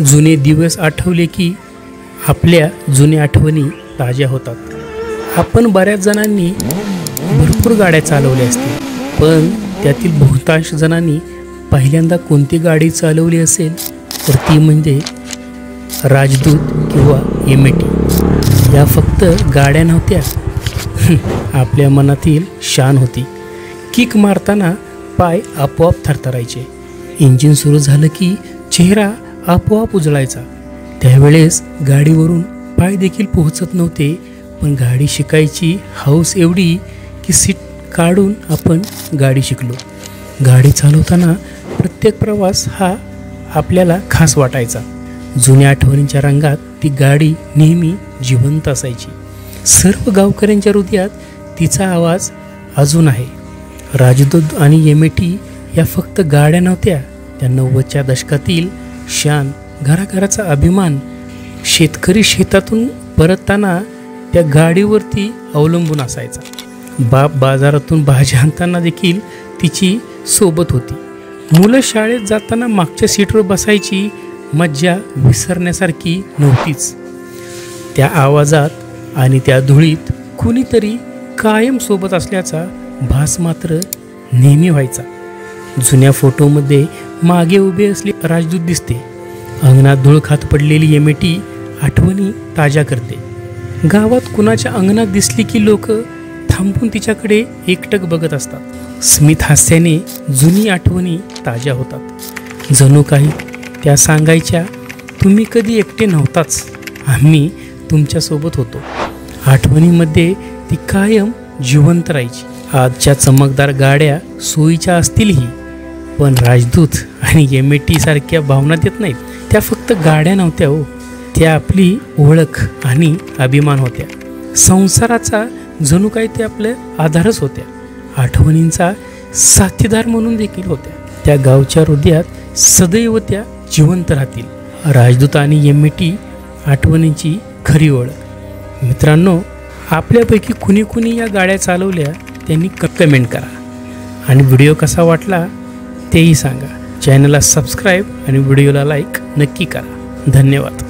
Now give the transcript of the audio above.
जुने दिवस आठवले की आपल्या जुन्या आठवणी ताज्या होतात। आपण बऱ्याच जणांनी भरपूर गाड्या चालवल्या असतील, पण त्यातील बहुतांश जणांनी पहिल्यांदा कोणती गाडी चालवली असेल तर ती म्हणजे राजदूत किंवा एम-80। या फक्त गाड्या नव्हत्या, आपल्या मनातील शान होती। किक मारताना पाय आपोआप थरथरायचे, इंजिन सुरू झालं की चेहरा आपोआप उजळायचा। त्यावेळेस गाडीवरून पाय देखील पोहोचत नव्हते, पण गाडी शिकायची हौस एवढी की सीट काढून आपण गाडी शिकलो। गाडी चालवताना प्रत्येक प्रवास हा आपल्याला खास वाटायचा। जुन्या आठवणींच्या रंगात ती गाडी नेहमी जिवंत असायची। सर्व गावकऱ्यांच्या हृदयात तिचा आवाज अजून आहे। राजदूत आणि एम-80 या फक्त गाड्या नव्हत्या, त्या 90च्या दशकातील शान, घराघराचा अभिमान। शेतकरी शेतातून परतताना त्या गाडीवरती अवलंबून असायचा। बाप बाजारातून भाज्या आणताना देखील तिची सोबत होती। मुलं शाळेत जाताना मागच्या सीटवर बसायची, मज्जा विसरण्यासारखी नव्हतीच। त्या आवाजात आणि त्या धुळीत कुणीतरी कायम सोबत असल्याचा भास मात्र नेहमी व्हायचा। जुन्या फोटोमध्ये मागे उभे असले राजदूत दिसते, अंगणात धूळ खात पडलेली एम-80 आठवणी ताज्या करते। गावात कुणाच्या अंगणात दिसली की लोक थांबून तिच्याकडे एकटक बघत असतात। स्मित हास्याने जुनी आठवणी ताज्या होतात। जणू काही त्या सांगायच्या, तुम्ही कधी एकटे नव्हताच, आम्ही तुमच्यासोबत होतो। आठवणीमध्ये ती कायम जिवंत राहायची। आजच्या चमकदार गाड्या सोयीच्या असतीलही, पण राजदूत आणि एम-80 सारख्या भावना देत नाहीत। त्या फक्त गाड्या नव्हत्या हो, त्या आपली ओळख आणि अभिमान होत्या। संसाराचा जणू काही ते आपले आधारच होत्या, आठवणींचा साथीदार म्हणून देखील होत्या। त्या गावच्या हृदयात सदैव त्या जिवंत राहतील। राजदूत आणि एम-80 आठवणींची खरी ओळख। मित्रांनो, आपल्यापैकी कुणी कुणी या गाड्या चालवल्या त्यांनी कमेंट करा आणि व्हिडिओ कसा वाटला तेही सांगा। चॅनलला सबस्क्राईब आणि व्हिडिओला लाईक नक्की करा। धन्यवाद।